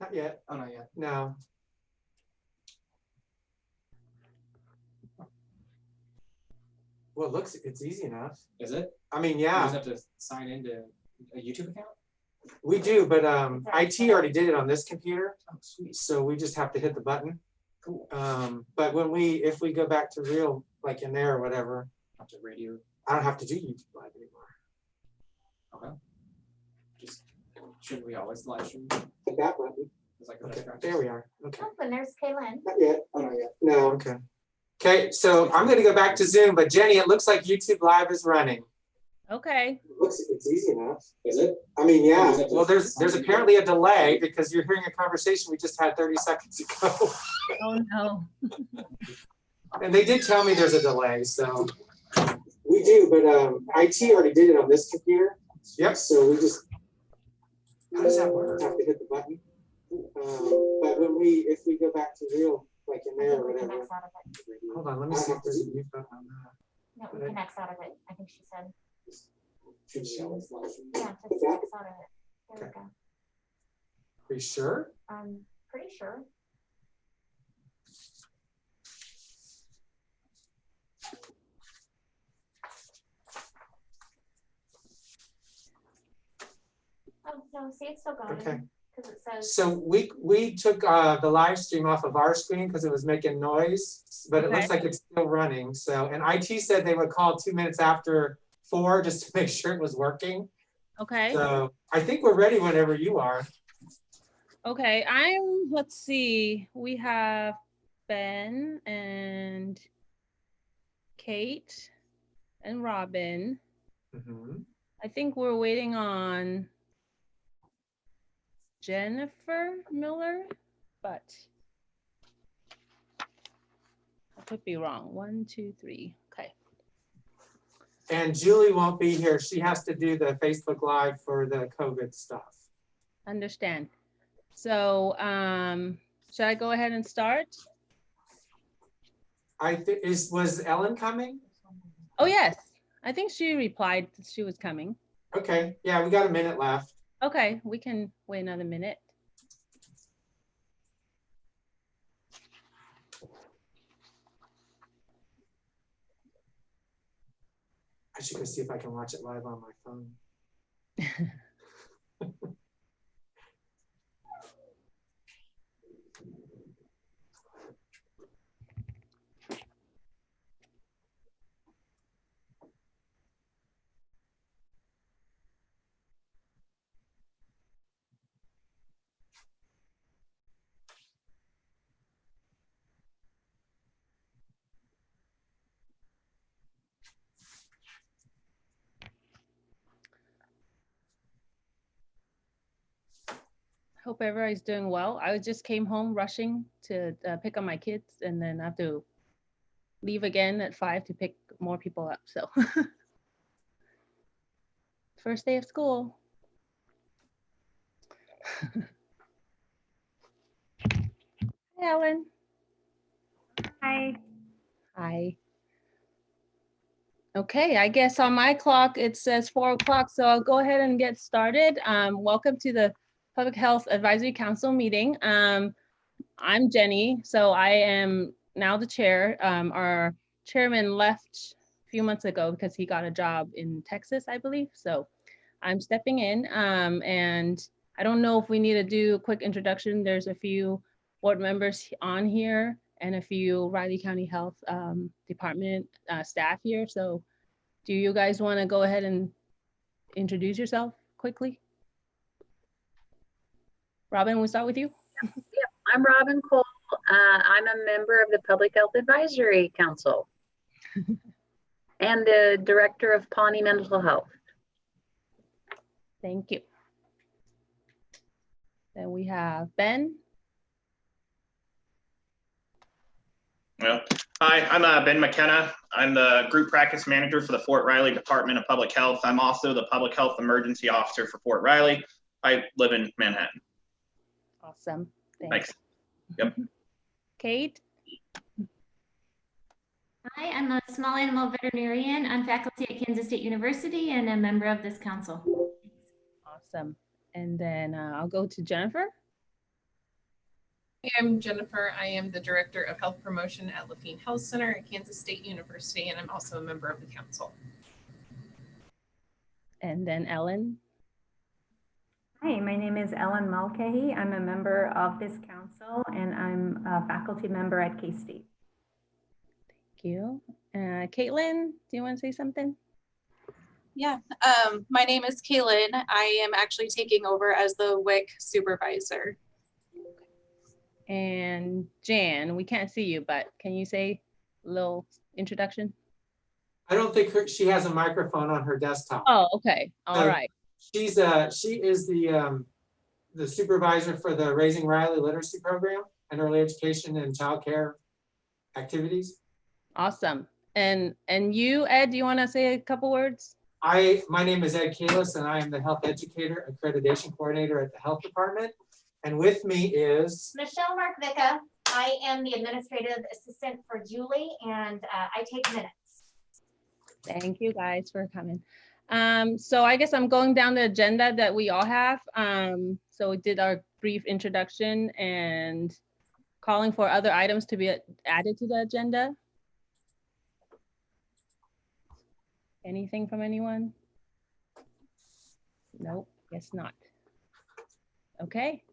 Not yet. Oh, not yet. No. Well, it's easy enough. Is it? I mean, You yeah, just have to sign into a YouTube account? we do, but IT already did it on this computer, Oh, sweet. so we just have to hit the button. Cool. But if we go back to real, like in there or whatever, Have to radio. I don't have to do YouTube Live anymore. Okay. Just shouldn't we always live stream? Hit that button. It's like Okay, there we are. Okay. Oh, and there's Kaylin. Not yet. Oh, not yet. No. Okay. Okay, so I'm going to go back to Zoom, but Jenny, it looks like YouTube Live is running. Okay. It's easy enough. Is it? I mean, yeah. Is it Well, just- there's apparently a delay because you're hearing a conversation we just had 30 seconds ago. Oh no. And they did tell me there's a delay, so. We do, but IT already did it on this computer. Yep. So we just. How does that work? Have to hit the button. But if we go back to real, like in there or It whatever. connects out of it. Hold on, let me see if there's a mute button on that. No, it connects out of it. I think she said. Should we always live stream? Yeah, it just connects out of it. There we go. Are you sure? I'm pretty sure. Oh, no, see, it's still going. Okay. Because it says. So we took the live stream off of our screen because it was making noise, but it looks Okay. like it's still running. So, and IT said they would call 2 minutes after 4 just to make sure it was working. Okay. So I think we're ready whenever you are. Okay. Let's see. We have Ben and Kate and Robin. Mhm. I think we're waiting on Jennifer Miller, but I could be wrong. 1, 2, 3. Okay. And Julie won't be here. She has to do the Facebook Live for the COVID stuff. Understand. So, should I go ahead and start? I think was Ellen coming? Oh, yes. I think she replied that she was coming. Okay, yeah, we got a minute left. Okay, we can wait another minute. I should go see if I can watch it live on my phone. Hope everybody's doing well. I just came home rushing to pick up my kids, and then I have to leave again at 5 to pick more people up. So first day of school. Hi, Ellen. Hi. Hi. Okay, I guess on my clock it says 4 o'clock, so I'll go ahead and get started. Welcome to the Public Health Advisory Council meeting. I'm Jenny, so I am now the chair. Our chairman left a few months ago because he got a job in Texas, I believe. So I'm stepping in, and I don't know if we need to do a quick introduction. There's a few board members on here and a few Riley County Health Department staff here. So do you guys want to go ahead and introduce yourself quickly? Robin, we'll start with you. Yep, I'm Robin Cole. I'm a member of the Public Health Advisory Council and the director of Pawnee Mental Health. Thank you. Then we have Ben. Well, hi, I'm Ben McKenna. I'm the group practice manager for the Fort Riley Department of Public Health. I'm also the public health emergency officer for Fort Riley. I live in Manhattan. Awesome. Thanks. Yep. Kate. Hi, I'm a small animal veterinarian. I'm faculty at Kansas State University and a member of this council. Awesome. And then I'll go to Jennifer. am Jennifer. I am the Director of Health Promotion at Levine Health Center at Kansas State University, and I'm also a member of the council. And then Ellen. Hi, my name is Ellen Mulcahy. I'm a member of this council and I'm a faculty member at K-State. Thank you. Caitlin, do you want to say something? Yeah, my name is Kaylin. I am actually taking over as the WIC supervisor. And Jan, we can't see you, but can you say a little introduction? I don't think she has a microphone on her desktop. Oh, okay. All So right. she is the supervisor for the Raising Riley Literacy Program and early education and childcare activities. Awesome. And you, Ed, do you want to say a couple words? My name is Ed Kalis, and I am the Health Educator Accreditation Coordinator at the Health Department. And with me is Michelle Markvicka. I am the administrative assistant for Julie, and I take minutes. Thank you guys for coming. So I guess I'm going down the agenda that we all have. So we did our brief introduction and calling for other items to be added to the agenda. Anything from anyone? Nope, guess not. Okay.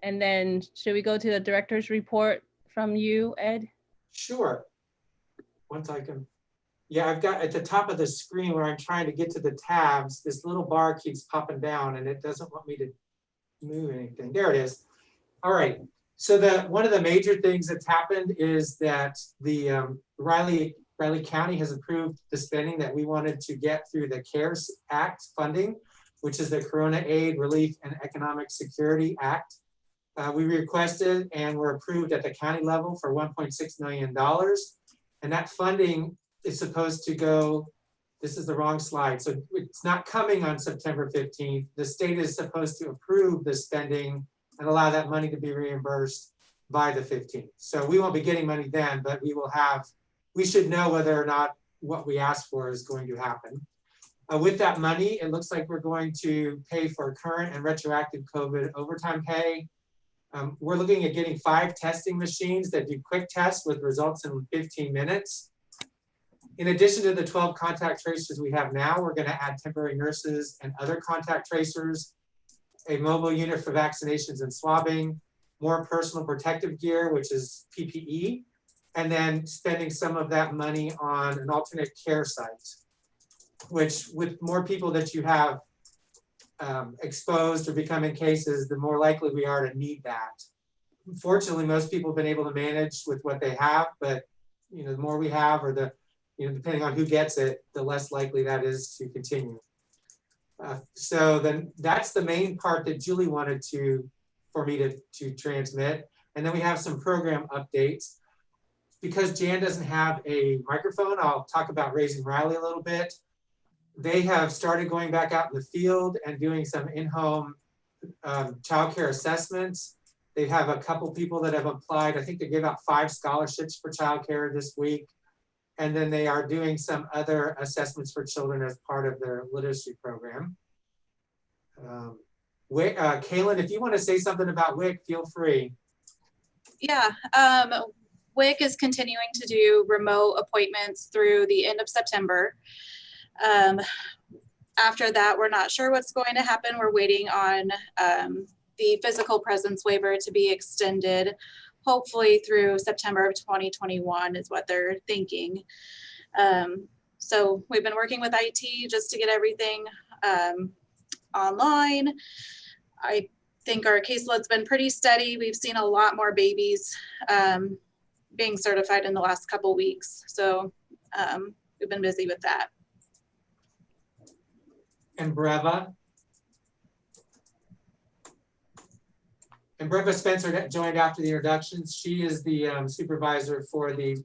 And then should we go to the director's report from you, Ed? Sure. Once I can. Yeah, I've got at the top of the screen where I'm trying to get to the tabs, this little bar keeps popping down and it doesn't want me to move anything. There it is. All right. So one of the major things that's happened is that the Riley County has approved the spending that we wanted to get through the CARES Act funding, which is the Corona Aid, Relief, and Economic Security Act. We requested and were approved at the county level for $1.6 million. And that funding is supposed to go, this is the wrong slide. So it's not coming on September 15th. The state is supposed to approve the spending and allow that money to be reimbursed by the 15th. So we won't be getting money then, but we should know whether or not what we asked for is going to happen. With that money, it looks like we're going to pay for current and retroactive COVID overtime pay. We're looking at getting 5 testing machines that do quick tests with results in 15 minutes. In addition to the 12 contact tracers we have now, we're going to add temporary nurses and other contact tracers, a mobile unit for vaccinations and swabbing, more personal protective gear, which is PPE, and then spending some of that money on an alternate care site, which with more people that you have exposed or becoming cases, the more likely we are to need that. Fortunately, most people have been able to manage with what they have, but the more we have, or depending on who gets it, the less likely that is to continue. So then that's the main part that Julie wanted for me to transmit. And then we have some program updates. Because Jan doesn't have a microphone, I'll talk about Raising Riley a little bit. They have started going back out in the field and doing some in-home childcare assessments. They have a couple people that have applied. I think they gave out 5 scholarships for childcare this week. And then they are doing some other assessments for children as part of their literacy program. Kaylin, if you want to say something about WIC, feel free. Yeah, WIC is continuing to do remote appointments through the end of September. After that, we're not sure what's going to happen. We're waiting on the physical presence waiver to be extended, hopefully through September of 2021 is what they're thinking. So we've been working with IT just to get everything online. I think our caseload's been pretty steady. We've seen a lot more babies being certified in the last couple weeks. So we've been busy with that. And Breva. And Breva Spencer joined after the introductions. She is the supervisor for the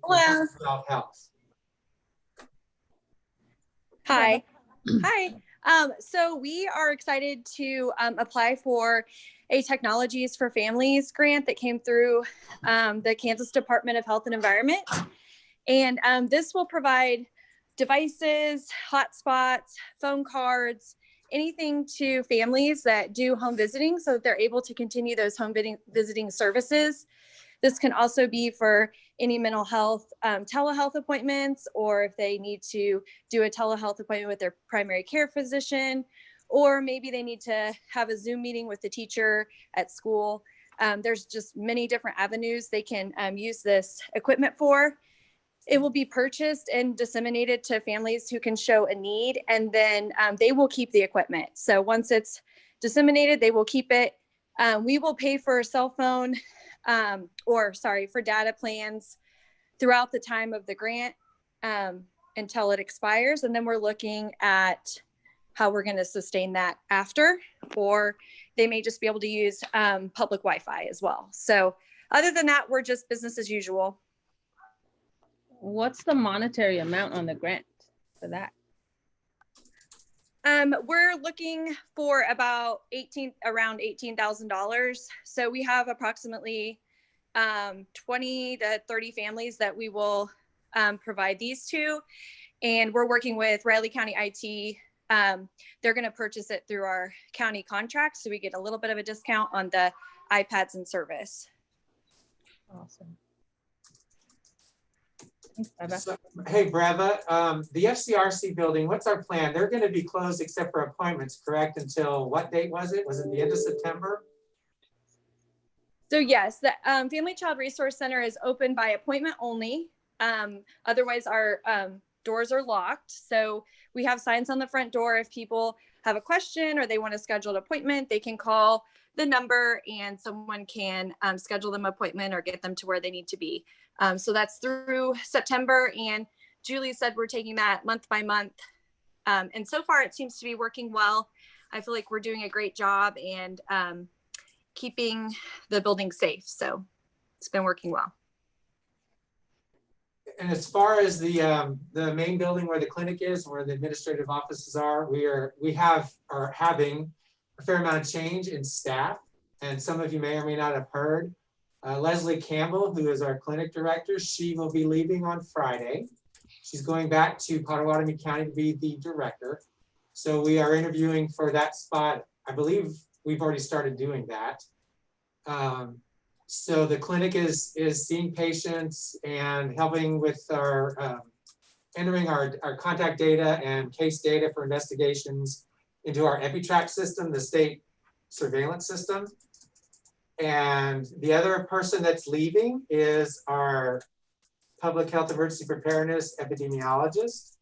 health. Hi. Hi. So we are excited to apply for a Technologies for Families grant that came through the Kansas Department of Health and Environment. And this will provide devices, hotspots, phone cards, anything to families that do home visiting so that they're able to continue those home visiting services. This can also be for any mental health telehealth appointments, or if they need to do a telehealth appointment with their primary care physician, or maybe they need to have a Zoom meeting with the teacher at school. There's just many different avenues they can use this equipment for. It will be purchased and disseminated to families who can show a need, and then they will keep the equipment. So once it's disseminated, they will keep it. We will pay for a cell phone for data plans throughout the time of the grant until it expires. And then we're looking at how we're going to sustain that after, or they may just be able to use public Wi-Fi as well. So other than that, we're just business as usual. What's the monetary amount on the grant for that? We're looking for about around $18,000. So we have approximately 20 to 30 families that we will provide these to. And we're working with Riley County IT. They're going to purchase it through our county contract. So we get a little bit of a discount on the iPads and service. Awesome. So, hey, Breva, the FCRC building, what's our plan? They're going to be closed except for appointments, correct? Until what date was it? Was it the end of September? So yes, the Family Child Resource Center is open by appointment only. Otherwise, our doors are locked. So we have signs on the front door. If people have a question or they want to schedule an appointment, they can call the number and someone can schedule them an appointment or get them to where they need to be. So that's through September, and Julie said we're taking that month by month. And so far it seems to be working well. I feel like we're doing a great job and keeping the building safe. So it's been working well. And as far as the main building where the clinic is, where the administrative offices are, we are having a fair amount of change in staff. And some of you may or may not have heard, Leslie Campbell, who is our clinic director, she will be leaving on Friday. She's going back to Potawatomi County to be the director. So we are interviewing for that spot. I believe we've already started doing that. So the clinic is seeing patients and helping with our entering our contact data and case data for investigations into our EpiTrack system, the state surveillance system. And the other person that's leaving is our public health emergency preparedness epidemiologist,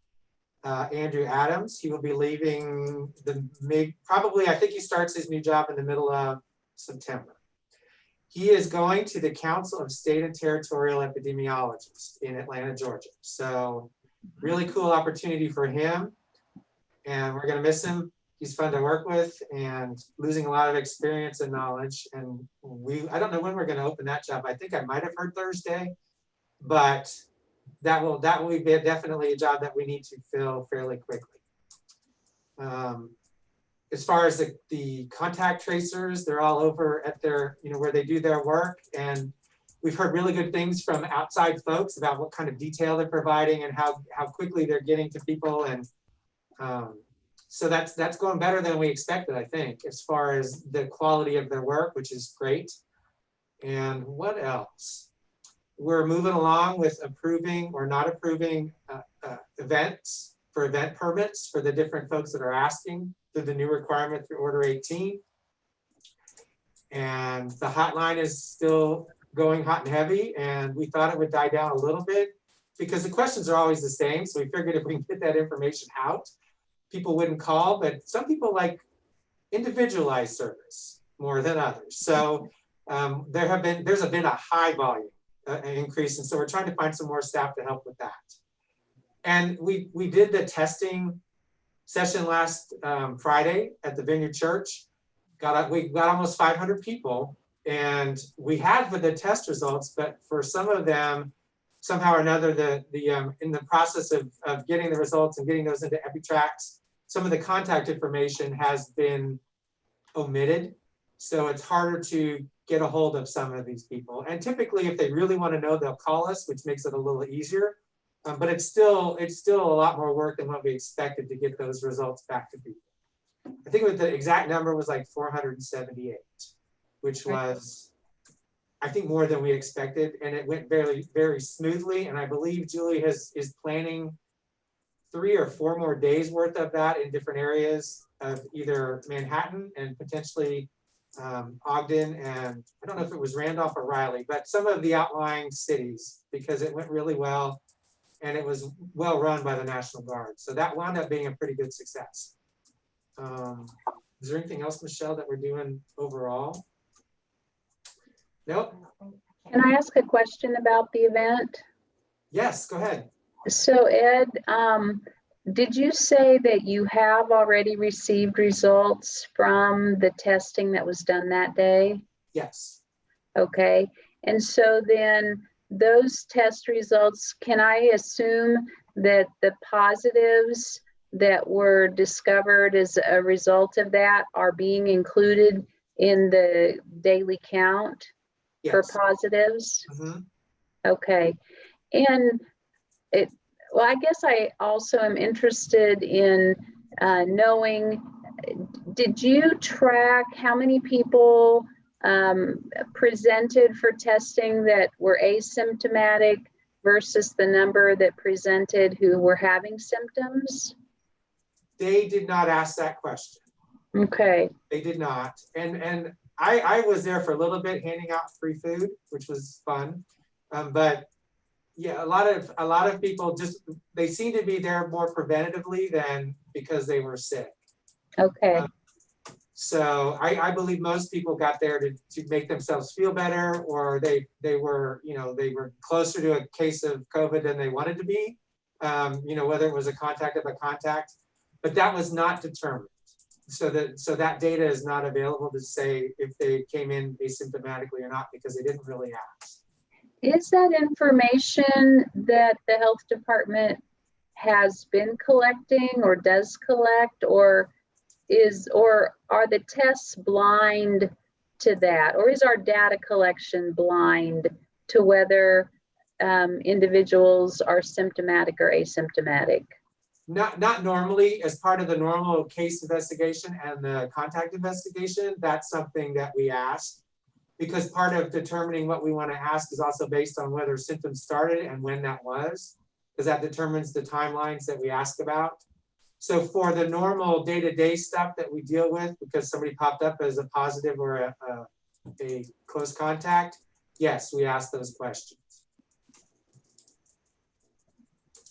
Andrew Adams. He will be leaving probably, I think he starts his new job in the middle of September. He is going to the Council of State and Territorial Epidemiologists in Atlanta, Georgia. So really cool opportunity for him. And we're gonna miss him. He's fun to work with and losing a lot of experience and knowledge. And I don't know when we're going to open that job. I think I might have heard Thursday, but that will be definitely a job that we need to fill fairly quickly. As far as the contact tracers, they're all over at their, where they do their work. And we've heard really good things from outside folks about what kind of detail they're providing and how quickly they're getting to people. And so that's going better than we expected, I think, as far as the quality of their work, which is great. And what else? We're moving along with approving or not approving events for event permits for the different folks that are asking through the new requirement through Order 18. And the hotline is still going hot and heavy, and we thought it would die down a little bit because the questions are always the same. So we figured if we can get that information out, people wouldn't call, but some people like individualized service more than others. So there's been a high volume increase, and so we're trying to find some more staff to help with that. And we did the testing session last Friday at the Vineyard Church. We got almost 500 people, and we had for the test results, but for some of them, somehow or another, in the process of getting the results and getting those into EpiTracks, some of the contact information has been omitted. So it's harder to get a hold of some of these people. And typically, if they really want to know, they'll call us, which makes it a little easier. But it's still a lot more work than what we expected to get those results back to people. I think the exact number was like 478, which was, I think, more than we expected, and it went very, very smoothly. And I believe Julie is planning 3 or 4 more days worth of that in different areas of either Manhattan and potentially Ogden, and I don't know if it was Randolph or Raleigh, but some of the outlying cities, because it went really well and it was well run by the National Guard. So that wound up being a pretty good success. Is there anything else, Michelle, that we're doing overall? Nope. Can I ask a question about the event? Yes, go ahead. So Ed, did you say that you have already received results from the testing that was done that day? Yes. Okay. And so then those test results, can I assume that the positives that were discovered as a result of that are being included in the daily count for positives? Mm-hmm. Okay. And well, I guess I also am interested in knowing, did you track how many people presented for testing that were asymptomatic versus the number that presented who were having symptoms? They did not ask that question. Okay. They did not. And I was there for a little bit handing out free food, which was fun. But yeah, a lot of people just, they seem to be there more preventatively than because they were sick. Okay. So I believe most people got there to make themselves feel better, or they were, you know, they were closer to a case of COVID than they wanted to be, you know, whether it was a contact of a contact, but that was not determined. So that data is not available to say if they came in asymptomatically or not, because they didn't really ask. Is that information that the health department has been collecting or does collect, or are the tests blind to that? Or is our data collection blind to whether individuals are symptomatic or asymptomatic? Not normally. As part of the normal case investigation and the contact investigation, that's something that we ask, because part of determining what we want to ask is also based on whether symptoms started and when that was, because that determines the timelines that we ask about. So for the normal day-to-day stuff that we deal with, because somebody popped up as a positive or a close contact, yes, we ask those questions.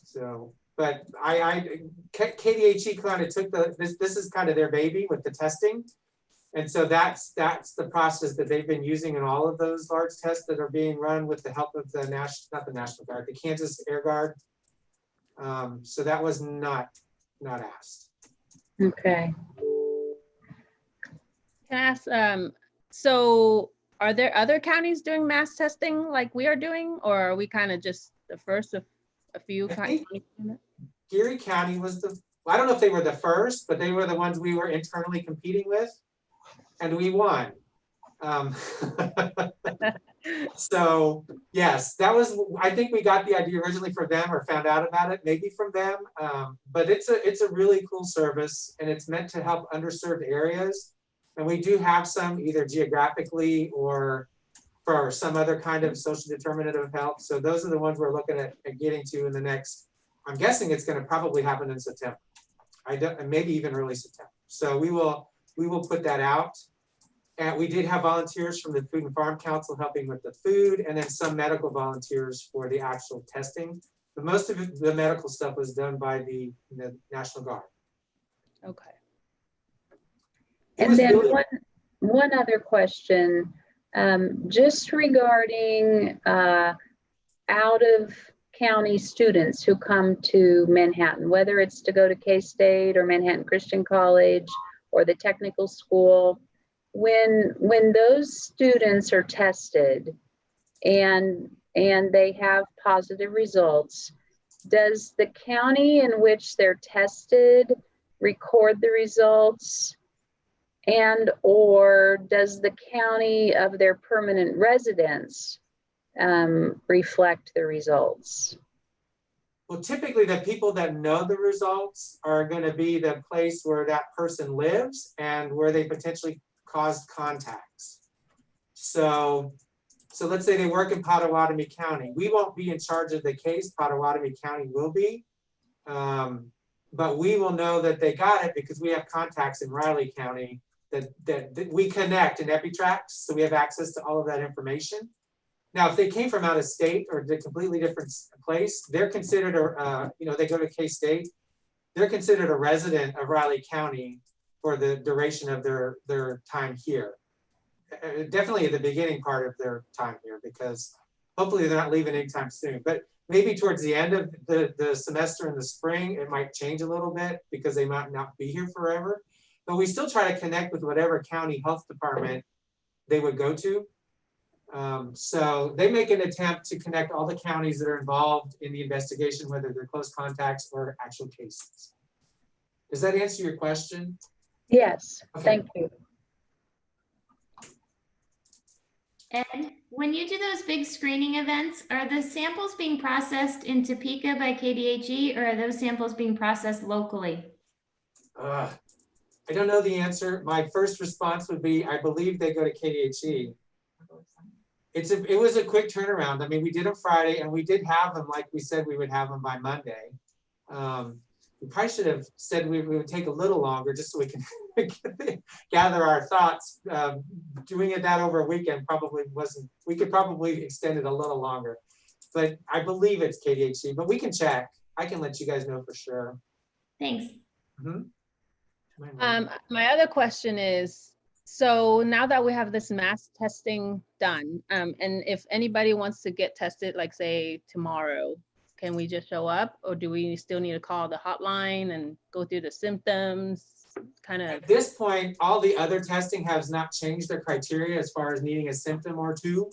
So, but KDHE kind of took this is kind of their baby with the testing. And so that's the process that they've been using in all of those large tests that are being run with the help of the National Guard, the Kansas Air Guard. So that was not asked. Okay. Can I ask, so are there other counties doing mass testing like we are doing, or are we kind of just the first of a few counties? Geary County was I don't know if they were the first, but they were the ones we were internally competing with, and we won. So yes, that was, I think we got the idea originally from them, or found out about it maybe from them. But it's a really cool service, and it's meant to help underserved areas. And we do have some either geographically or for some other kind of social determinant of health. So those are the ones we're looking at getting to in the next, I'm guessing it's going to probably happen in September. Maybe even early September. So we will put that out. And we did have volunteers from the Food and Farm Council helping with the food, and then some medical volunteers for the actual testing. But most of the medical stuff was done by the National Guard. Okay. And then really one other question, just regarding out of county students who come to Manhattan, whether it's to go to K-State or Manhattan Christian College or the technical school. When those students are tested and they have positive results, does the county in which they're tested record the results, and or does the county of their permanent residence reflect the results? Well, typically the people that know the results are going to be the place where that person lives and where they potentially caused contacts. So let's say they work in Potawatomi County. We won't be in charge of the case. Potawatomi County will be. But we will know that they got it because we have contacts in Riley County that we connect in EpiTrax. So we have access to all of that information. Now, if they came from out of state or a completely different place, they're considered, they go to K-State, they're considered a resident of Riley County for the duration of their time here. Definitely at the beginning part of their time here, because hopefully they're not leaving anytime soon. But maybe towards the end of the semester in the spring, it might change a little bit because they might not be here forever. But we still try to connect with whatever county health department they would go to. So they make an attempt to connect all the counties that are involved in the investigation, whether they're close contacts or actual cases. Does that answer your question? Yes, Okay. thank you. And when you do those big screening events, are the samples being processed in Topeka by KDHE, or are those samples being processed locally? I don't know the answer. My first response would be, I believe they go to KDHE. It was a quick turnaround. I mean, we did them Friday and we did have them like we said we would have them by Monday. We probably should have said we would take a little longer just so we can gather our thoughts. Doing it that over a weekend probably wasn't, we could probably extend it a little longer. But I believe it's KDHE, but we can check. I can let you guys know for sure. Thanks. My other question is, so now that we have this mass testing done, and if anybody wants to get tested, like say tomorrow, can we just show up, or do we still need to call the hotline and go through the symptoms? Kind of. At this point, all the other testing has not changed their criteria as far as needing a symptom or two.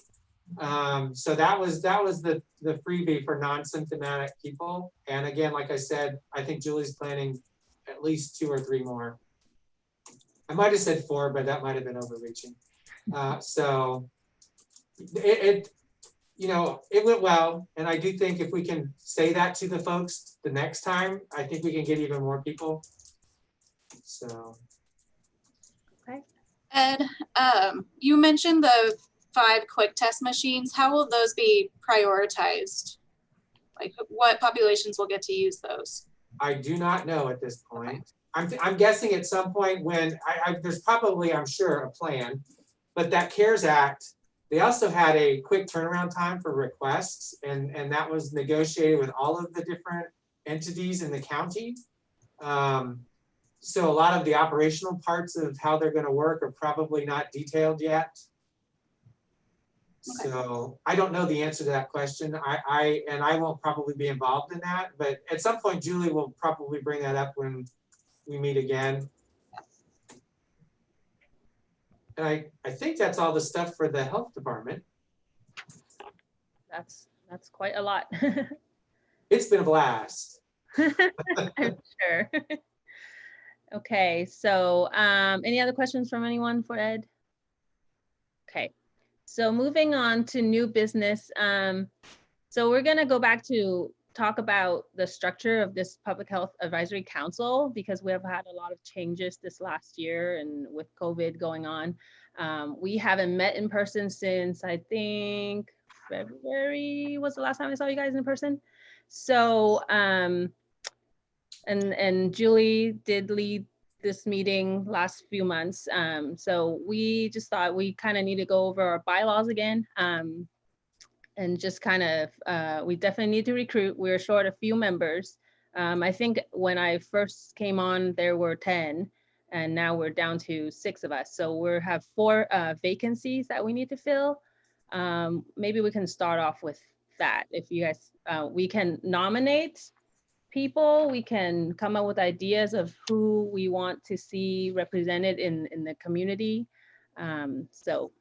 So that was the freebie for non-symptomatic people. And again, like I said, I think Julie's planning at least 2 or 3 more. I might have said 4, but that might have been overreaching. So it went well. And I do think if we can say that to the folks the next time, I think we can get even more people. So. Okay. Ed, you mentioned the 5 quick test machines. How will those be prioritized? Like what populations will get to use those? I do not know at this point. I'm guessing at some point when there's probably, I'm sure, a plan, but that CARES Act, they also had a quick turnaround time for requests, and that was negotiated with all of the different entities in the county. So a lot of the operational parts of how they're going to work are probably not detailed yet. Okay. So I don't know the answer to that question. I won't probably be involved in that, but at some point Julie will probably bring that up when we meet again. And I think that's all the stuff for the health department. That's quite a lot. It's been a blast. I'm sure. Okay, so any other questions from anyone for Ed? Okay, so moving on to new business. So we're gonna go back to talk about the structure of this Public Health Advisory Council, because we have had a lot of changes this last year, and with COVID going on. We haven't met in person since I think February was the last time I saw you guys in person. So, and Julie did lead this meeting last few months. So we just thought we kind of need to go over our bylaws again. And just kind of, we definitely need to recruit. We're short a few members. I think when I first came on, there were 10, and now we're down to 6 of us. So we have 4 vacancies that we need to fill. Maybe we can start off with that. If you guys, we can nominate people, we can come up with ideas of who we want to see represented in the community. So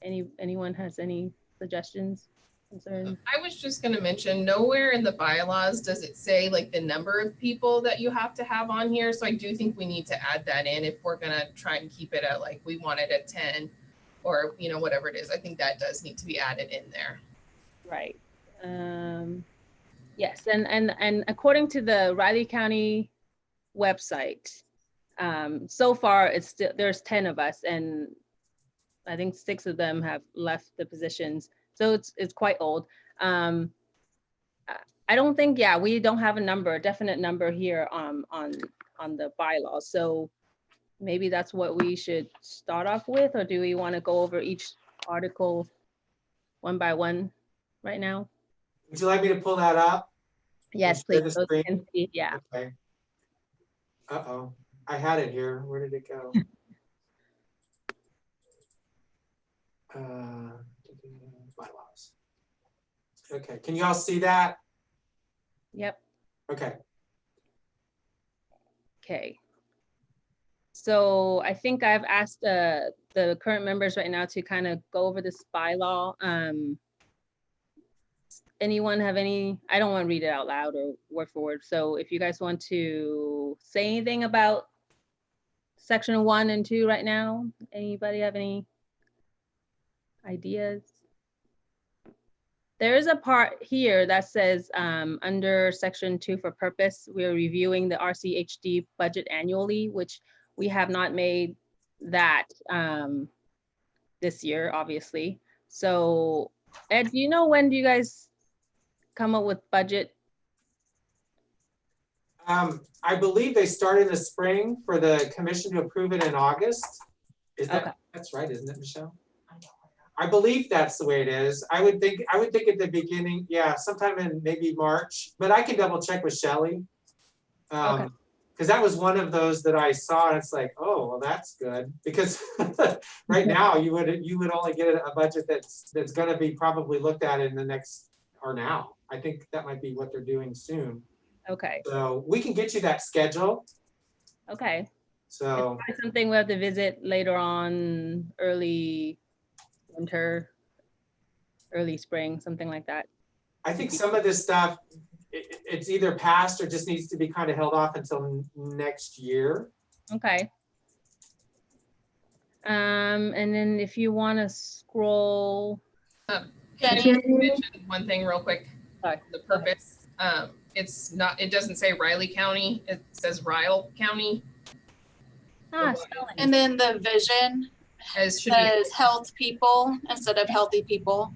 anyone has any suggestions, concerns? I was just going to mention, nowhere in the bylaws does it say like the number of people that you have to have on here. So I do think we need to add that in if we're going to try and keep it at like we want it at 10 or, you know, whatever it is. I think that does need to be added in there. Right. Yes, and according to the Riley County website, so far it's still, there's 10 of us, and I think 6 of them have left the positions. So it's quite old. I don't think, yeah, we don't have a definite number here on the bylaws. So maybe that's what we should start off with, or do we want to go over each article one by one right now? Would you like me to pull that up? Yes, Share please. the So we screen? can see, yeah. Okay. Uh-oh, I had it here. Where did it go? Bylaws. Okay, can you all see that? Yep. Okay. Okay. So I think I've asked the current members right now to kind of go over this bylaw. Anyone have any, I don't want to read it out loud or word for word. So if you guys want to say anything about section 1 and 2 right now, anybody have any ideas? There is a part here that says under section 2 for purpose, we're reviewing the RCHD budget annually, which we have not made that this year, obviously. So Ed, do you know when do you guys come up with budget? I believe they start in the spring for the commission to approve it in August. Is that, Okay. That's right, isn't it, Michelle? I believe that's the way it is. I would think at the beginning, yeah, sometime in maybe March, but I can double check with Shelley. Okay. Because that was one of those that I saw, and it's like, oh, well, that's good. Because right now you would only get a budget that's going to be probably looked at in the next, or now. I think that might be what they're doing soon. Okay. So we can get you that schedule. Okay. So It's something we have to visit later on, early winter, early spring, something like that. I think some of this stuff, it's either passed or just needs to be kind of held off until next year. Okay. And then if you want to scroll. Can I mention one thing real quick? Sorry. The purpose. It's not, it doesn't say Riley County, it says Ryle County. And then the vision As should says health people instead of healthy people.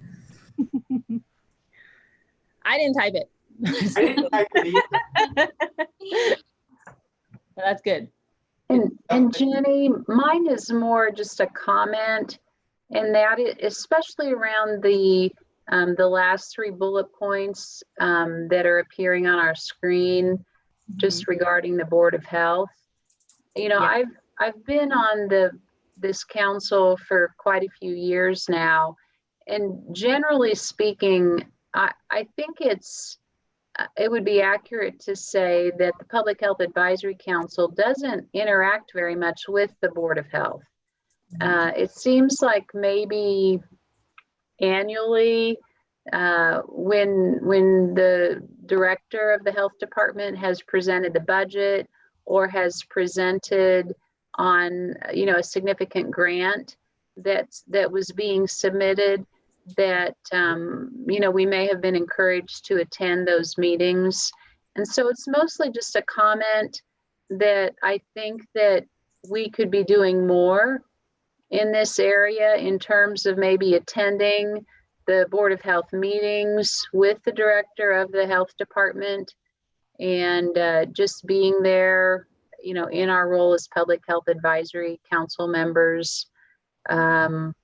I didn't type it. I didn't type it either. That's good. And Jenny, mine is more just a comment, and that especially around the last 3 bullet points that are appearing on our screen, just regarding the Board of Health. You know, Yeah. I've been on this council for quite a few years now, and generally speaking, I think it would be accurate to say that the Public Health Advisory Council doesn't interact very much with the Board of Health. It seems like maybe annually, when the director of the health department has presented the budget or has presented on, you know, a significant grant that was being submitted, that you know, we may have been encouraged to attend those meetings. And so it's mostly just a comment that I think that we could be doing more in this area in terms of maybe attending the Board of Health meetings with the director of the health department, and just being there, you know, in our role as Public Health Advisory Council members, and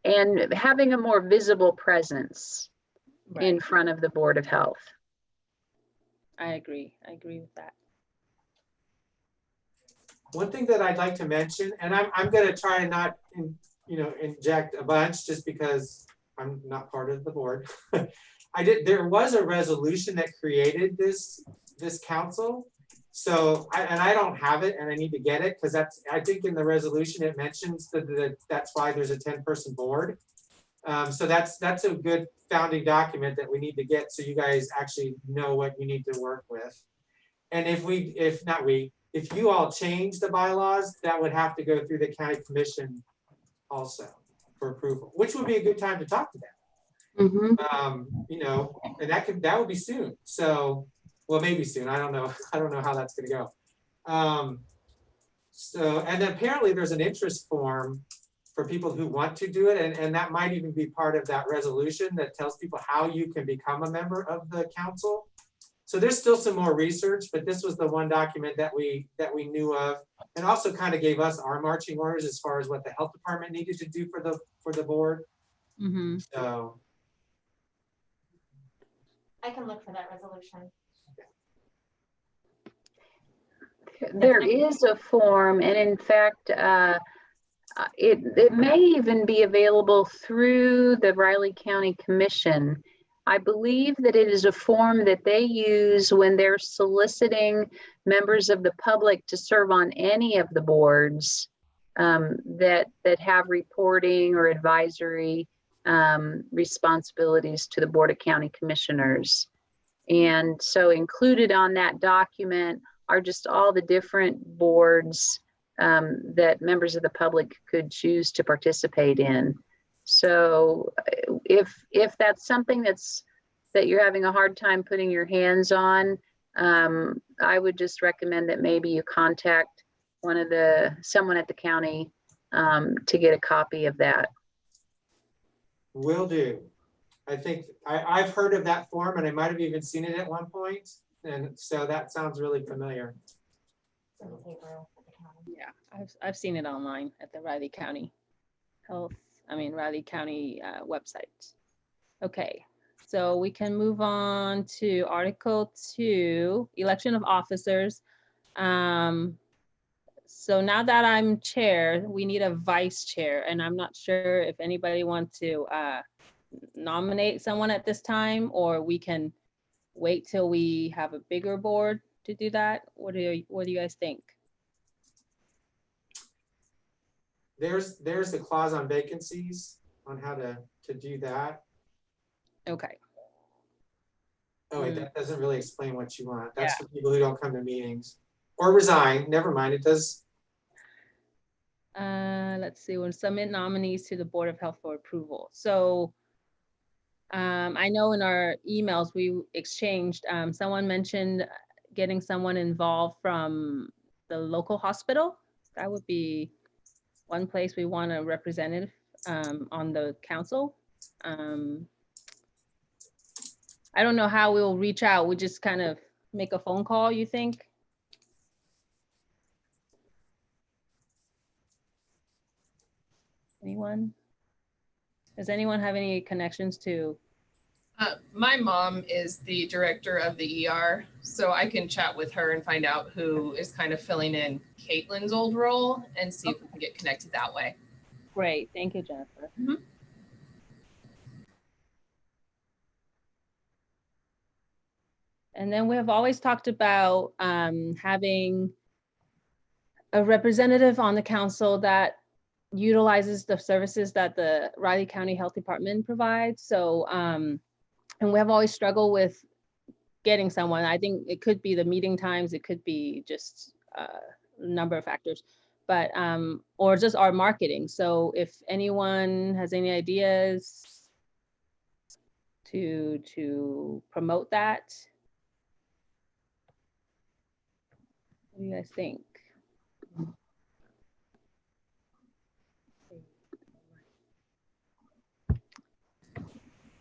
having a more visible presence in front of the Board of Health. I agree with that. One thing that I'd like to mention, and I'm going to try and not, inject a bunch just because I'm not part of the board. There was a resolution that created this council. So, I don't have it, and I need to get it, because I think in the resolution it mentions that that's why there's a 10-person board. So that's a good founding document that we need to get, so you guys actually know what you need to work with. And if you all change the bylaws, that would have to go through the county commission also for approval, which would be a good time to talk to them. You know, and that would be soon. So, well, maybe soon. I don't know. I don't know how that's going to go. So, and then apparently there's an interest form for people who want to do it. And that might even be part of that resolution that tells people how you can become a member of the council. So there's still some more research, but this was the one document that we knew of, and also kind of gave us our marching orders as far as what the health department needed to do for the board. So I can look for that resolution. There is a form, and in fact, it may even be available through the Riley County Commission. I believe that it is a form that they use when they're soliciting members of the public to serve on any of the boards that have reporting or advisory responsibilities to the Board of County Commissioners. And so included on that document are just all the different boards that members of the public could choose to participate in. So if that's something that you're having a hard time putting your hands on, I would just recommend that maybe you contact someone at the county to get a copy of that. Will do. I think I've heard of that form, and I might have even seen it at one point. And so that sounds really familiar. Yeah, I've seen it online at the Riley County Riley County website. Okay, so we can move on to Article 2, election of officers. So now that I'm chair, we need a vice chair, and I'm not sure if anybody wants to nominate someone at this time, or we can wait till we have a bigger board to do that. What do you guys think? There's a clause on vacancies on how to do that. Okay. Oh wait, that doesn't really explain what you want. That's for people who don't come to meetings or resign. Never mind, it does. Let's see, we'll submit nominees to the Board of Health for approval. So I know in our emails we exchanged, someone mentioned getting someone involved from the local hospital. That would be one place we want a representative on the council. I don't know how we'll reach out. We just kind of make a phone call, you think? Anyone? Does anyone have any connections to? My mom is the director of the ER, so I can chat with her and find out who is kind of filling in Caitlin's old role and see if we can get connected that way. Great, thank you, Jennifer. And then we have always talked about having a representative on the council that utilizes the services that the Riley County Health Department provides. So, and we have always struggled with getting someone. I think it could be the meeting times, it could be just a number of factors, but, or just our marketing. So if anyone has any ideas to promote that, what do you guys think?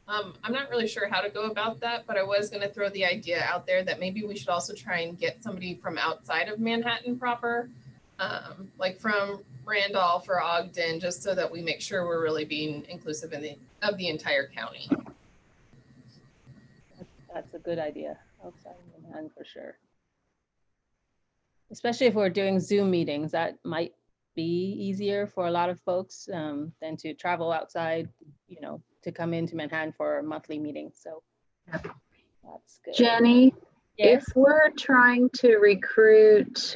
I'm not really sure how to go about that, but I was going to throw the idea out there that maybe we should also try and get somebody from outside of Manhattan proper, like from Randolph or Ogden, just so that we make sure we're really being inclusive of the entire county. That's a good idea. Outside of Manhattan for sure. Especially if we're doing Zoom meetings, that might be easier for a lot of folks than to travel outside, you know, to come into Manhattan for a monthly meeting. So that's good. Jenny, yes. If we're trying to recruit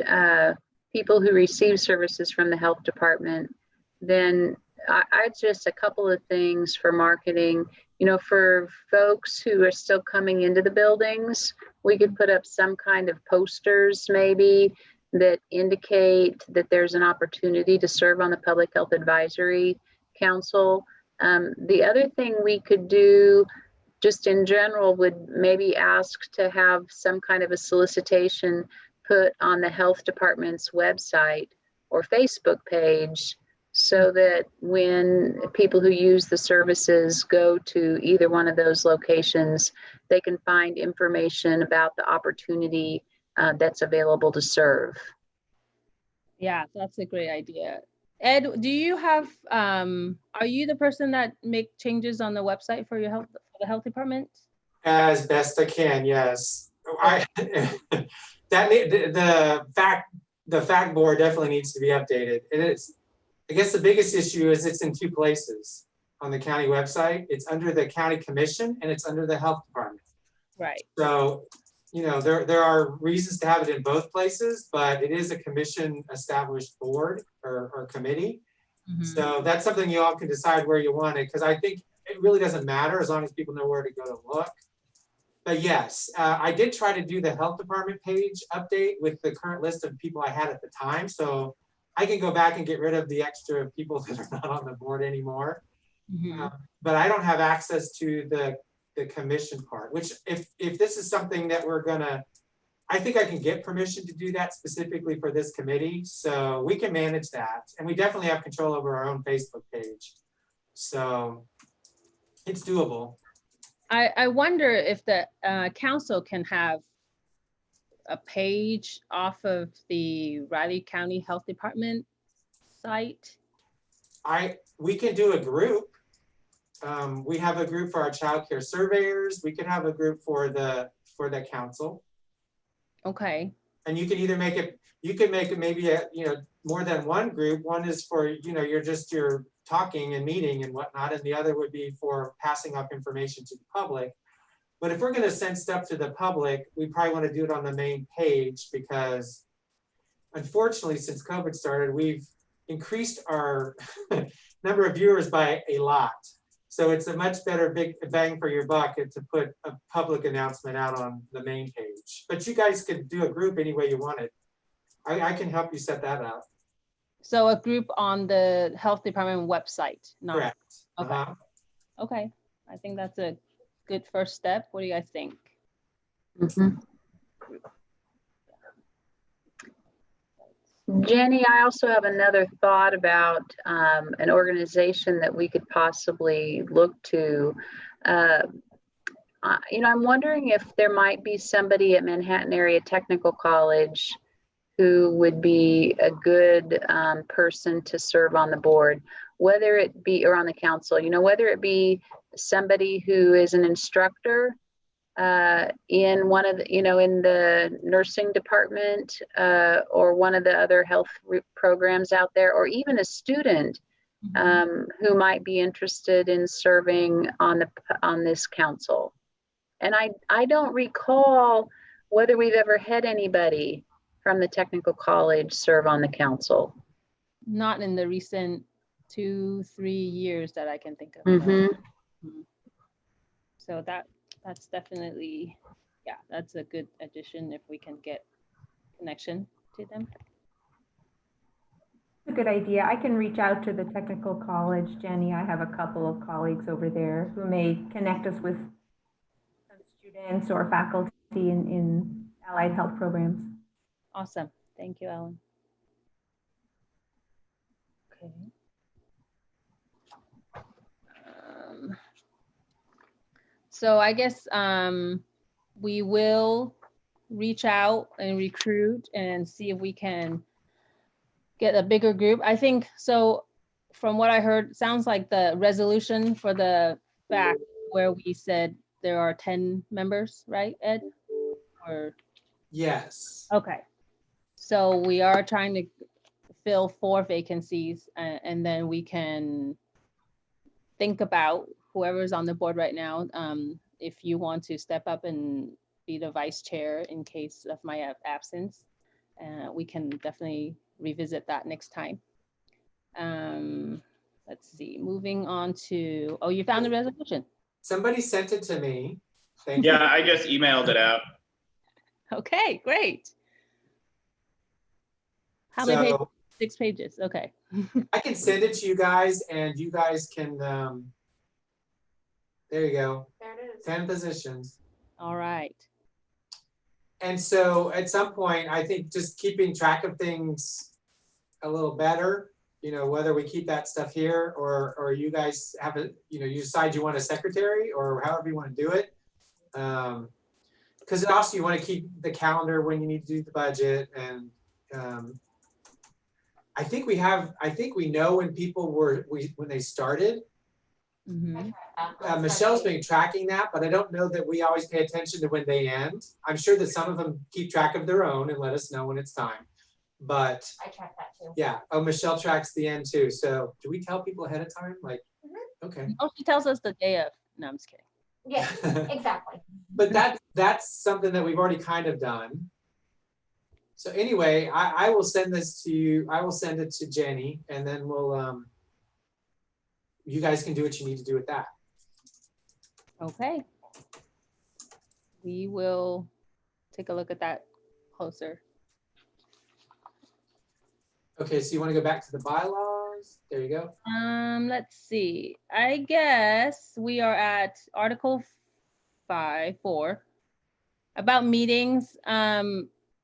people who receive services from the health department, then I'd just a couple of things for marketing. You know, for folks who are still coming into the buildings, we could put up some kind of posters maybe that indicate that there's an opportunity to serve on the Public Health Advisory Council. The other thing we could do just in general would maybe ask to have some kind of a solicitation put on the health department's website or Facebook page, so that when people who use the services go to either one of those locations, they can find information about the opportunity that's available to serve. Yeah, that's a great idea. Ed, do you have, are you the person that make changes on the website for your the health department? As best I can, yes. The fact board definitely needs to be updated. And it's, I guess the biggest issue is it's in 2 places on the county website. It's under the county commission and it's under the health department. Right. So, you know, there are reasons to have it in both places, but it is a commission established board or committee. Mm-hmm. So that's something you all can decide where you want it, because I think it really doesn't matter as long as people know where to go to look. But yes, I did try to do the health department page update with the current list of people I had at the time. So I can go back and get rid of the extra people that are not on the board anymore. Mm-hmm. But I don't have access to the commission part, which if this is something that we're gonna, I think I can get permission to do that specifically for this committee. So we can manage that. And we definitely have control over our own Facebook page. So it's doable. I wonder if the council can have a page off of the Riley County Health Department site. We can do a group. We have a group for our child care surveyors. We could have a group for the council. Okay. And you can either make it, you can make it maybe more than one group. One is for, you're talking and meeting and whatnot, and the other would be for passing up information to the public. But if we're going to send stuff to the public, we probably want to do it on the main page, because unfortunately, since COVID started, we've increased our number of viewers by a lot. So it's a much better big bang for your buck to put a public announcement out on the main page. But you guys could do a group any way you want it. I can help you set that up. So a group on the health department website. Correct. Okay. Okay. I think that's a good first step. What do you guys think? Mm-hmm. Jenny, I also have another thought about an organization that we could possibly look to. I'm wondering if there might be somebody at Manhattan Area Technical College who would be a good person to serve on the board, whether it be, or on the council, whether it be somebody who is an instructor in one of the, in the nursing department or one of the other health programs out there, or even a student who might be interested in serving on this council. And I don't recall whether we've ever had anybody from the technical college serve on the council. Not in the recent 2-3 years that I can think of. Mm-hmm. So that's definitely, yeah, that's a good addition if we can get connection to them. A good idea. I can reach out to the technical college, Jenny. I have a couple of colleagues over there who may connect us with some students or faculty in allied health programs. Awesome. Thank you, Ellen. Okay. So I guess we will reach out and recruit and see if we can get a bigger group. I think so. From what I heard, sounds like the resolution for the back where we said there are 10 members, right, Ed? Or yes. Okay. So we are trying to fill 4 vacancies, and then we can think about whoever's on the board right now. If you want to step up and be the vice chair in case of my absence, we can definitely revisit that next time. Let's see, moving on to, oh, you found the resolution. Somebody sent it to me. Thank you. Yeah, I just emailed it out. Okay, great. How many pages 6 pages, okay. I can send it to you guys and you guys can, there you go, There it is. 10 positions. All right. And so at some point, I think just keeping track of things a little better, you know, whether we keep that stuff here or you guys have a, you know, you decide you want a secretary or however you want to do it. Because also you want to keep the calendar when you need to do the budget. And I think we know when people when they started. Mhm. Michelle's been tracking that, but I don't know that we always pay attention to when they end. I'm sure that some of them keep track of their own and let us know when it's time. But I track that too. yeah, oh, Michelle tracks the end too. So do we tell people ahead of time? Like, okay. Oh, she tells us the day of. No, I'm just kidding. Yeah, exactly. But that's something that we've already kind of done. So anyway, I will send this to you. I will send it to Jenny, and then we'll you guys can do what you need to do with that. Okay. We will take a look at that closer. Okay, so you want to go back to the bylaws? There you go. Let's see. I guess we are at Article 4 about meetings.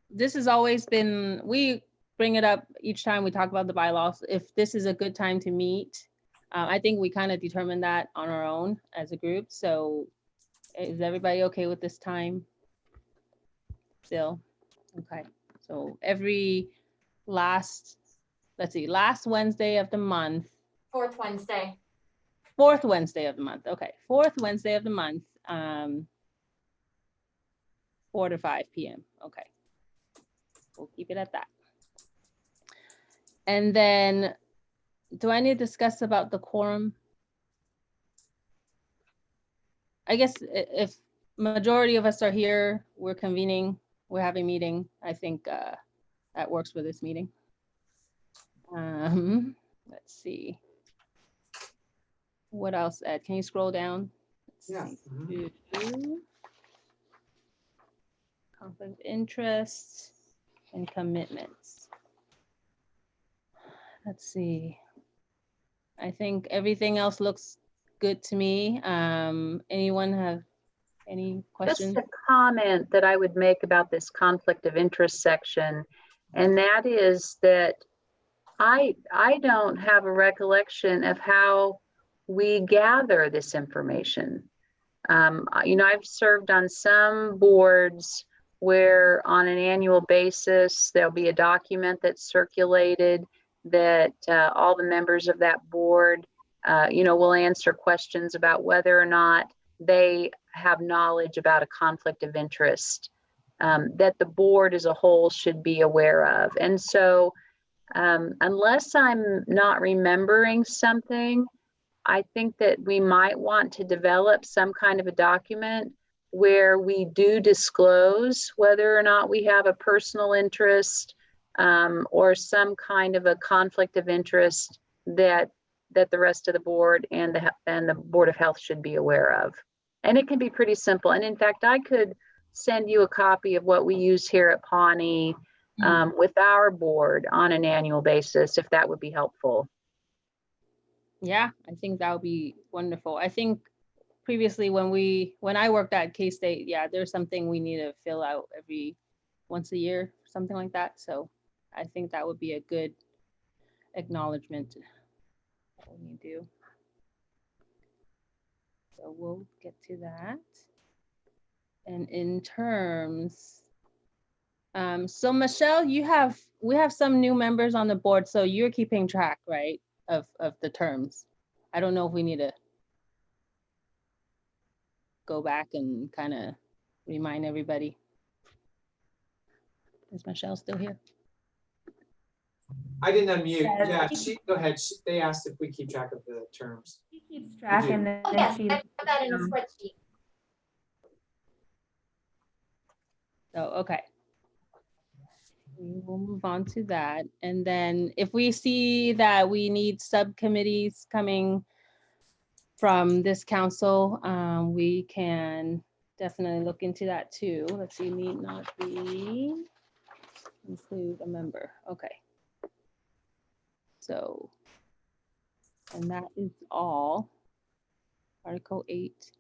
This has always been, we bring it up each time we talk about the bylaws. If this is a good time to meet, I think we kind of determined that on our own as a group. So is everybody okay with this time? Still? Okay. So every last Wednesday of the month. Fourth Wednesday. Fourth Wednesday of the month. Okay. Fourth Wednesday of the month. 4 to 5 p.m. Okay. We'll keep it at that. And then do I need to discuss about the quorum? I guess if majority of us are here, we're convening, we're having a meeting. I think that works for this meeting. Let's see. What else, Ed? Can you scroll down? Yeah. Conflict of interest and commitments. Let's see. I think everything else looks good to me. Anyone have any questions? Just a comment that I would make about this conflict of interest section, and that is that I don't have a recollection of how we gather this information. You know, I've served on some boards where on an annual basis, there'll be a document that's circulated that all the members of that board, you know, will answer questions about whether or not they have knowledge about a conflict of interest that the board as a whole should be aware of. And so unless I'm not remembering something, I think that we might want to develop some kind of a document where we do disclose whether or not we have a personal interest or some kind of a conflict of interest that the rest of the board and the Board of Health should be aware of. And it can be pretty simple. And in fact, I could send you a copy of what we use here at Pawnee with our board on an annual basis, if that would be helpful. Yeah, I think that would be wonderful. I think previously when I worked at K-State, yeah, there's something we need to fill out once a year, something like that. So I think that would be a good acknowledgement that we need to do. So we'll get to that. And in terms, so Michelle, we have some new members on the board, so you're keeping track, right, of the terms. I don't know if we need to go back and kind of remind everybody. Is Michelle still here? I didn't unmute. Yeah, go ahead. They asked if we keep track of the terms. She keeps track and then Oh, yes, she. I put that in a spreadsheet. So, okay. We will move on to that. And then if we see that we need subcommittees coming from this council, we can definitely look into that too. Let's see, need not be include a member. Okay. So, and that is all. Article 8.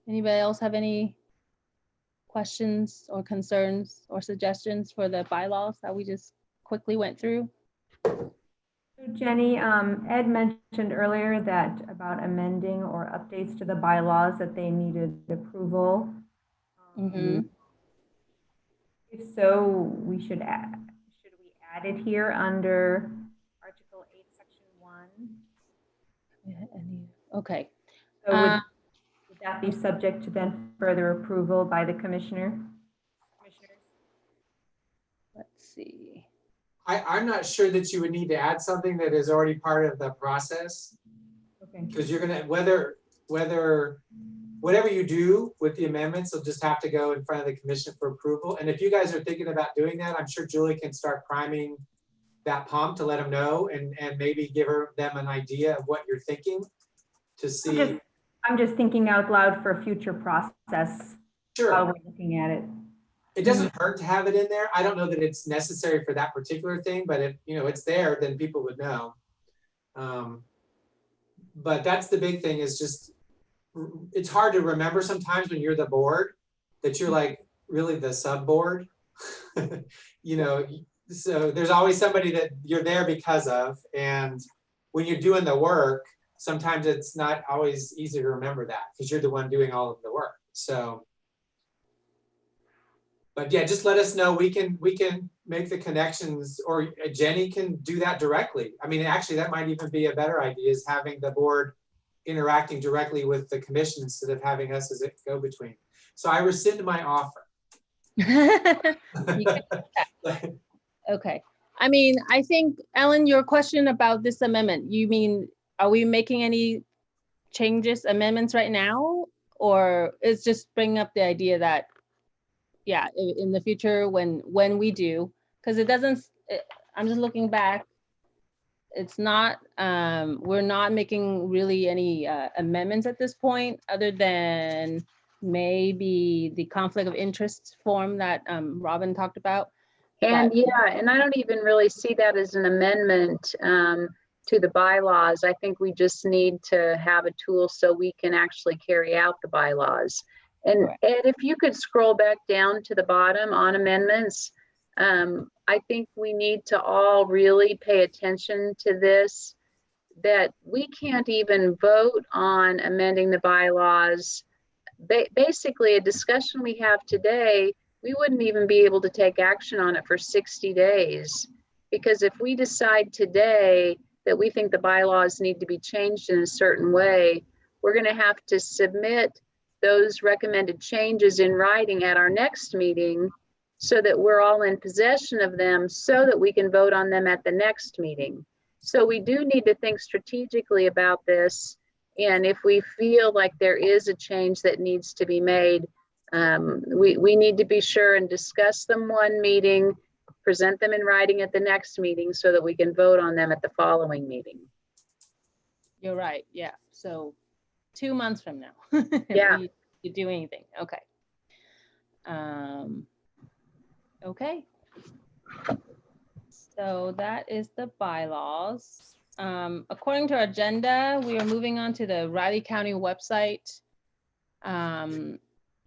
Anybody else have any questions or concerns or suggestions for the bylaws that we just quickly went through? Jenny, Ed mentioned earlier that about amending or updates to the bylaws that they needed approval. If so, we should we add it here under Article 8, Section 1? Okay. So would that be subject to then further approval by the commissioners? Let's see. I'm not sure that you would need to add something that is already part of the process. Okay. Because you're gonna, whatever you do with the amendments, will just have to go in front of the commission for approval. And if you guys are thinking about doing that, I'm sure Julie can start priming that pump to let them know and maybe give them an idea of what you're thinking to see. I'm just thinking out loud for future process. Sure. While we're looking at it. It doesn't hurt to have it in there. I don't know that it's necessary for that particular thing, but if it's there, then people would know. But that's the big thing, is just, it's hard to remember sometimes when you're the board that you're like really the sub board. So there's always somebody that you're there because of, and when you're doing the work, sometimes it's not always easy to remember that because you're the one doing all of the work. So, but yeah, just let us know. We can make the connections, or Jenny can do that directly. I mean, actually, that might even be a better idea, is having the board interacting directly with the commission instead of having us as a go-between. So I rescind my offer. Okay. I mean, I think, Ellen, your question about this amendment, you mean, are we making any changes, amendments right now? Or it's just bringing up the idea that, yeah, in the future, when we do, because it doesn't, I'm just looking back, it's not, we're not making really any amendments at this point, other than maybe the conflict of interest form that Robin talked about. And yeah, and I don't even really see that as an amendment to the bylaws. I think we just need to have a tool so we can actually carry out the bylaws. And Ed, if you could scroll back down to the bottom on amendments, I think we need to all really pay attention to this, that we can't even vote on amending the bylaws. Basically, a discussion we have today, we wouldn't even be able to take action on it for 60 days. Because if we decide today that we think the bylaws need to be changed in a certain way, we're going to have to submit those recommended changes in writing at our next meeting so that we're all in possession of them so that we can vote on them at the next meeting. So we do need to think strategically about this. And if we feel like there is a change that needs to be made, we need to be sure and discuss them one meeting, present them in writing at the next meeting so that we can vote on them at the following meeting. You're right. Yeah. So 2 months from now, yeah, if you do anything. Okay. Okay. So that is the bylaws. According to our agenda, we are moving on to the Riley County website.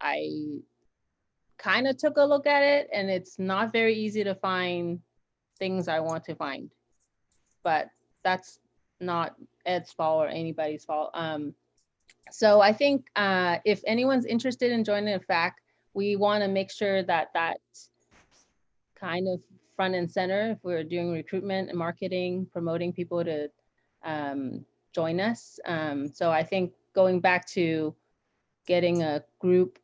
I kind of took a look at it, and it's not very easy to find things I want to find, but that's not Ed's fault or anybody's fault. So I think if anyone's interested in joining a FAC, we want to make sure that that's kind of front and center if we're doing recruitment and marketing, promoting people to join us. So I think going back to getting a group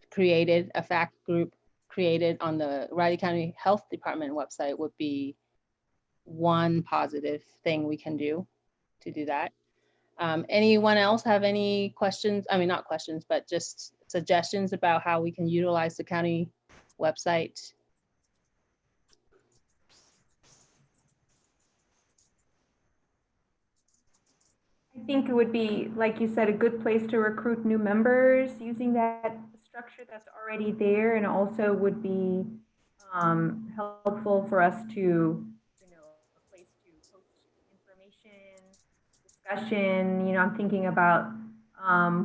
created, a FAC group created on the Riley County Health Department website would be one positive thing we can do to do that. Anyone else have any questions? I mean, not questions, but just suggestions about how we can utilize the county website? I think it would be, like you said, a good place to recruit new members using that structure that's already there, and also would be helpful for us to, you know, a place to post information, discussion. You know, I'm thinking about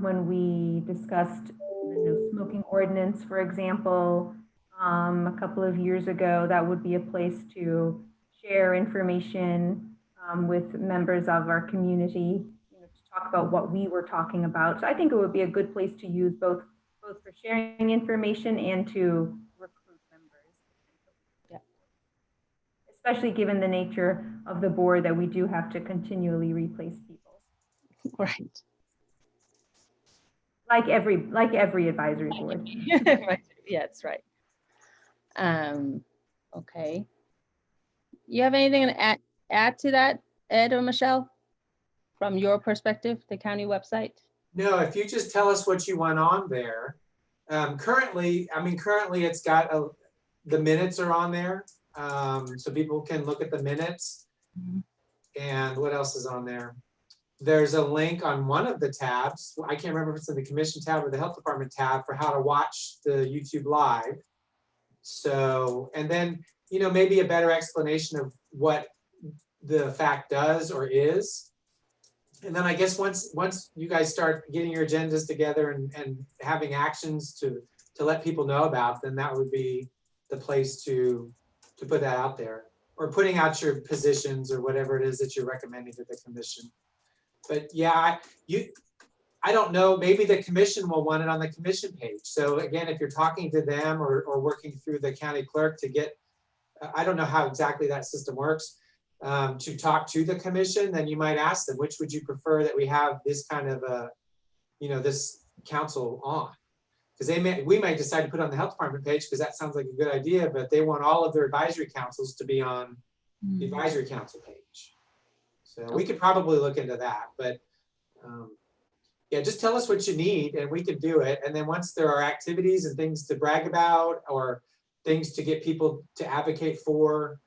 when we discussed the no smoking ordinance, for example, a couple of years ago. That would be a place to share information with members of our community, you know, to talk about what we were talking about. So I think it would be a good place to use both for sharing information and to recruit members. Yeah. Especially given the nature of the board that we do have to continually replace people. Right. Like every advisory board. Right. Yeah, that's right. Okay. You have anything to add to that, Ed or Michelle, from your perspective, the county website? No, if you just tell us what you want on there. Currently it's got the minutes are on there. So people can look at the minutes. Mhm. And what else is on there? There's a link on one of the tabs. I can't remember if it's in the commission tab or the health department tab for how to watch the YouTube live. So, and then, you know, maybe a better explanation of what the FAC does or is. And then I guess once you guys start getting your agendas together and having actions to let people know about, then that would be the place to put that out there, or putting out your positions or whatever it is that you're recommending to the commission. But yeah, I don't know, maybe the commission will want it on the commission page. So again, if you're talking to them or working through the county clerk to get, I don't know how exactly that system works, to talk to the commission, then you might ask them, which would you prefer that we have this kind of a, you know, this council on? Because we might decide to put it on the health department page because that sounds like a good idea, but they want all of their advisory councils to be on the advisory council page. So we could probably look into that, but yeah, just tell us what you need and we can do it. And then once there are activities and things to brag about or things to get people to advocate for,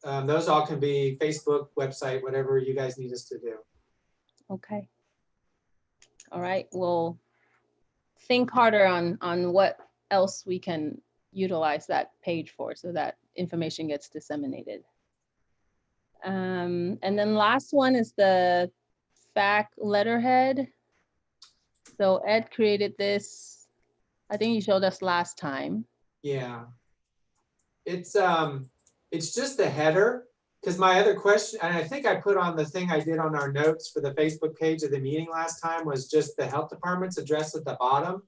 those all can be Facebook, website, whatever you guys need us to do. Okay. All right, we'll think harder on what else we can utilize that page for so that information gets disseminated. And then last one is the FAC letterhead. So Ed created this. I think you showed us last time. Yeah. It's just the header, because my other question, and I think I put on the thing I did on our notes for the Facebook page of the meeting last time, was just the health department's address at the bottom.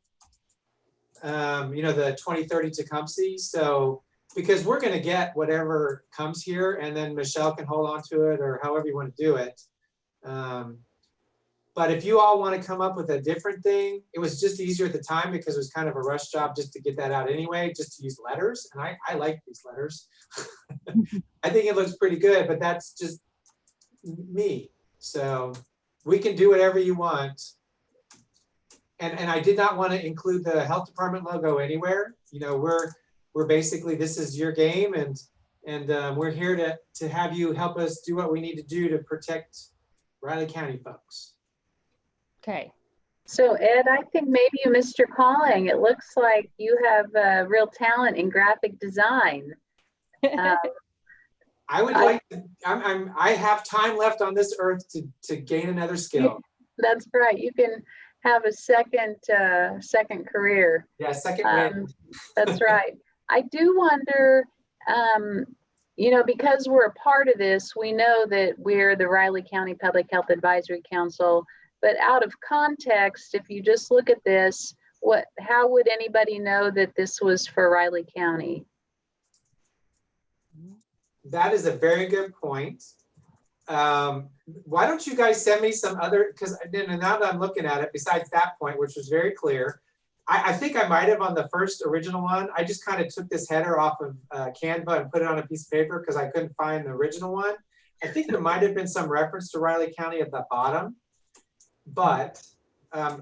You know, the 2030 Tecumseh. So, because we're going to get whatever comes here and then Michelle can hold on to it or however you want to do it. But if you all want to come up with a different thing, it was just easier at the time because it was kind of a rush job just to get that out anyway, just to use letters. And I like these letters. I think it looks pretty good, but that's just me. So we can do whatever you want. And I did not want to include the health department logo anywhere. You know, we're basically, this is your game, and we're here to have you help us do what we need to do to protect Riley County folks. Okay. So Ed, I think maybe you missed your calling. It looks like you have real talent in graphic design. I would like to, I have time left on this earth to gain another skill. That's right. You can have a second career. Yeah, second win. That's right. I do wonder, you know, because we're a part of this, we know that we're the Riley County Public Health Advisory Council, but out of context, if you just look at this, how would anybody know that this was for Riley County? That is a very good point. Why don't you guys send me some other, because now that I'm looking at it, besides that point, which was very clear, I think I might have on the first original one, I just kind of took this header off of Canva and put it on a piece of paper because I couldn't find the original one. I think there might have been some reference to Riley County at the bottom, but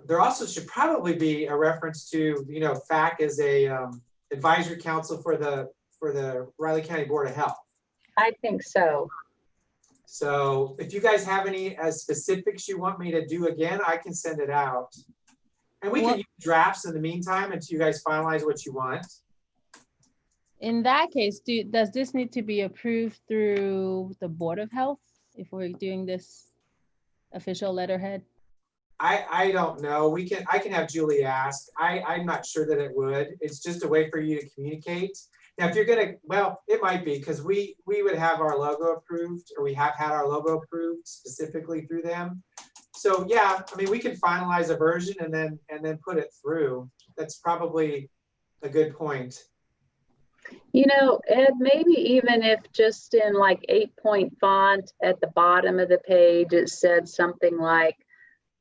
there also should probably be a reference to, you know, FAC as a advisory council for the Riley County Board of Health. I think so. So if you guys have any specifics you want me to do again, I can send it out. And we can use drafts in the meantime until you guys finalize what you want. In that case, does this need to be approved through the Board of Health if we're doing this official letterhead? I don't know. I can have Julie ask. I'm not sure that it would. It's just a way for you to communicate. Now, if you're gonna, well, it might be because we would have our logo approved, or we have had our logo approved specifically through them. So yeah, I mean, we can finalize a version and then put it through. That's probably a good point. You know, Ed, maybe even if just in like 8-point font at the bottom of the page, it said something like,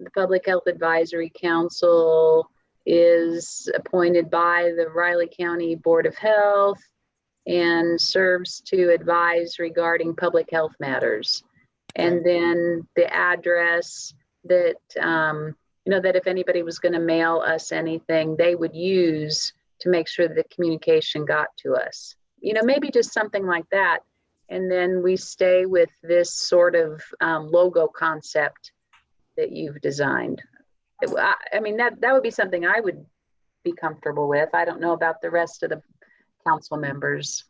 the Public Health Advisory Council is appointed by the Riley County Board of Health and serves to advise regarding public health matters. And then the address that, you know, that if anybody was going to mail us anything, they would use to make sure that the communication got to us. You know, maybe just something like that. And then we stay with this sort of logo concept that you've designed. I mean, that would be something I would be comfortable with. I don't know about the rest of the council members.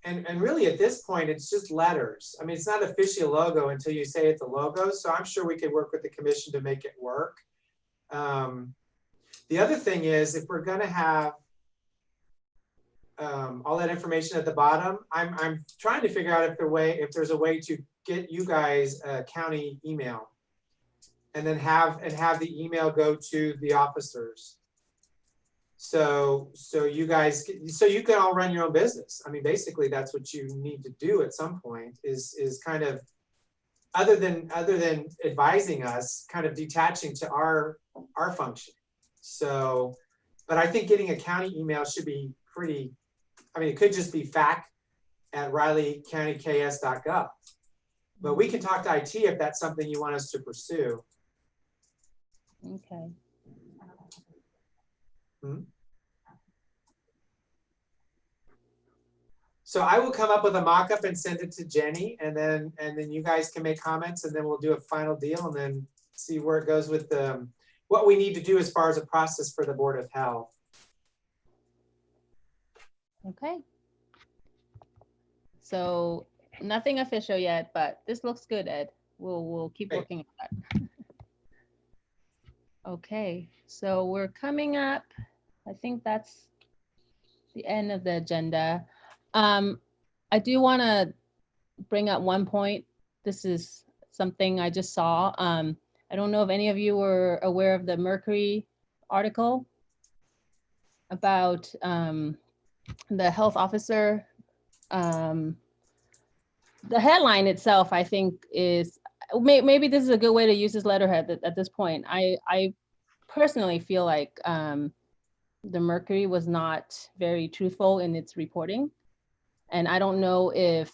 And really at this point, it's just letters. I mean, it's not official logo until you say it's a logo. So I'm sure we could work with the commission to make it work. The other thing is, if we're gonna have all that information at the bottom, I'm trying to figure out if there's a way to get you guys a county email, and then have the email go to the officers. So you guys, so you can all run your own business. I mean, basically that's what you need to do at some point, is kind of, other than advising us, kind of detaching to our function. So, but I think getting a county email should be pretty, I mean, it could just be fac@rileycountyks.gov. But we can talk to IT if that's something you want us to pursue. Okay. So I will come up with a mock-up and send it to Jenny, and then you guys can make comments, and then we'll do a final deal, and then see where it goes with what we need to do as far as a process for the Board of Health. Okay. So nothing official yet, but this looks good, Ed. We'll keep working on that. Okay, so we're coming up. I think that's the end of the agenda. I do want to bring up one point. This is something I just saw. I don't know if any of you were aware of the Mercury article about the health officer. The headline itself, I think, is maybe this is a good way to use this letterhead at this point. I personally feel like the Mercury was not very truthful in its reporting. And I don't know if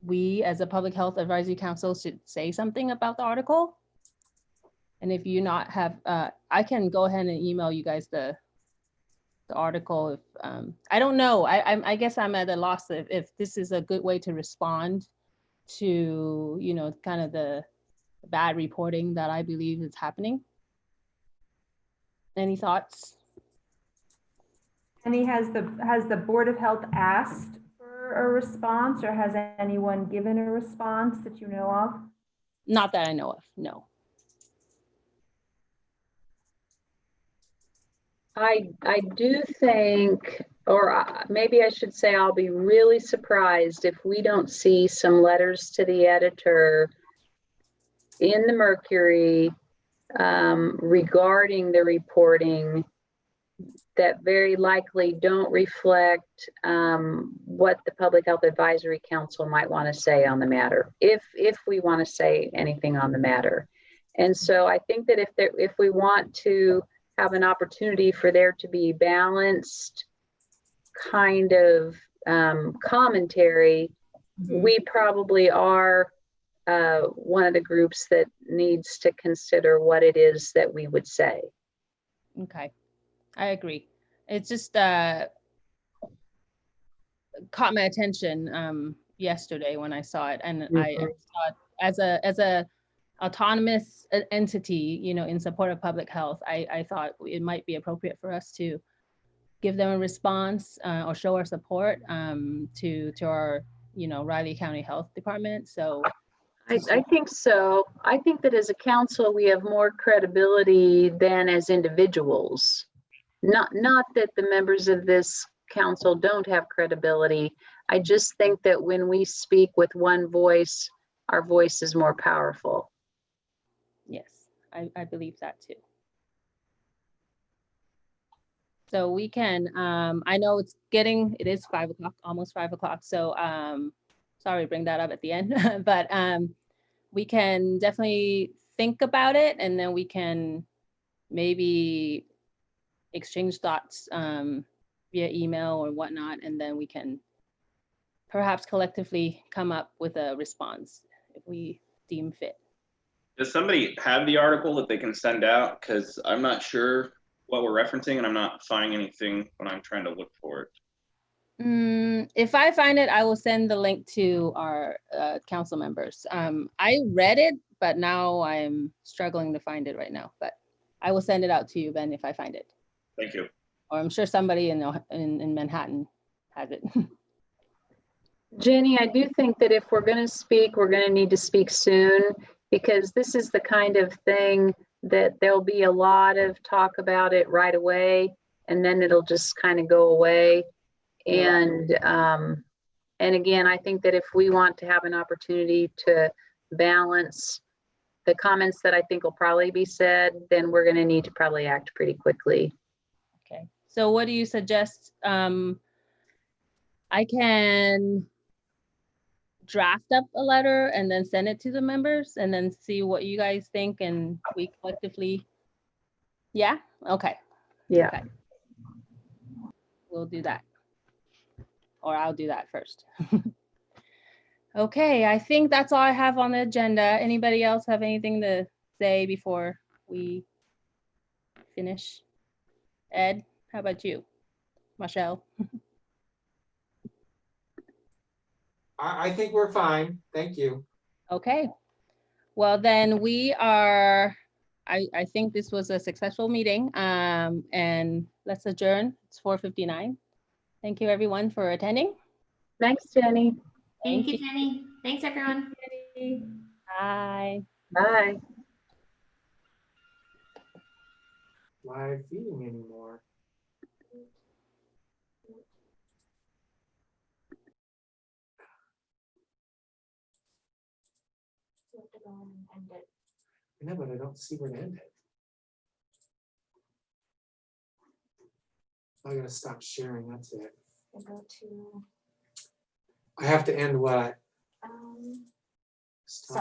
we as a Public Health Advisory Council should say something about the article. And if you not have, I can go ahead and email you guys the article. If I don't know, I guess I'm at a loss if this is a good way to respond to, you know, kind of the bad reporting that I believe is happening. Any thoughts? Annie, has the Board of Health asked for a response, or has anyone given a response that you know of? Not that I know of, no. I do think, or maybe I should say, I'll be really surprised if we don't see some letters to the editor in the Mercury regarding the reporting that very likely don't reflect what the Public Health Advisory Council might want to say on the matter, if we want to say anything on the matter. And so I think that if we want to have an opportunity for there to be balanced kind of commentary, we probably are one of the groups that needs to consider what it is that we would say. Okay, I agree. It's just caught my attention yesterday when I saw it, and I saw it as a autonomous entity, you know, in support of public health. I thought it might be appropriate for us to give them a response or show our support to our, Riley County Health Department. So I think so. I think that as a council, we have more credibility than as individuals. Not that the members of this council don't have credibility. I just think that when we speak with one voice, our voice is more powerful. yes, I believe that too. So we can, I know it is 5 o'clock, almost 5 o'clock. So sorry to bring that up at the end, but we can definitely think about it, and then we can maybe exchange thoughts via email or whatnot, and then we can perhaps collectively come up with a response if we deem fit. Does somebody have the article that they can send out? Because I'm not sure what we're referencing, and I'm not finding anything when I'm trying to look for it. If I find it, I will send the link to our council members. I read it, but now I'm struggling to find it right now, but I will send it out to you, Ben, if I find it. Thank you. Or I'm sure somebody in Manhattan has it. Jenny, I do think that if we're going to speak, we're going to need to speak soon, because this is the kind of thing that there'll be a lot of talk about it right away, and then it'll just kind of go away. And again, I think that if we want to have an opportunity to balance the comments that I think will probably be said, then we're going to need to probably act pretty quickly. Okay, so what do you suggest? I can draft up a letter and then send it to the members and then see what you guys think, and we collectively, yeah? Okay. Yeah. Okay. We'll do that. Or I'll do that first. Okay, I think that's all I have on the agenda. Anybody else have anything to say before we finish? Ed, how about you? Michelle? I think we're fine. Thank you. Okay. Well, then we are, I think this was a successful meeting, and let's adjourn. It's 4:59. Thank you everyone for attending. Thanks, Jenny. Thank you, Jenny. Thanks, everyone. Bye. Bye. Live feeding anymore. I know, but I don't see where to end it. I gotta stop sharing, that's it. Go to I have to end what? stop.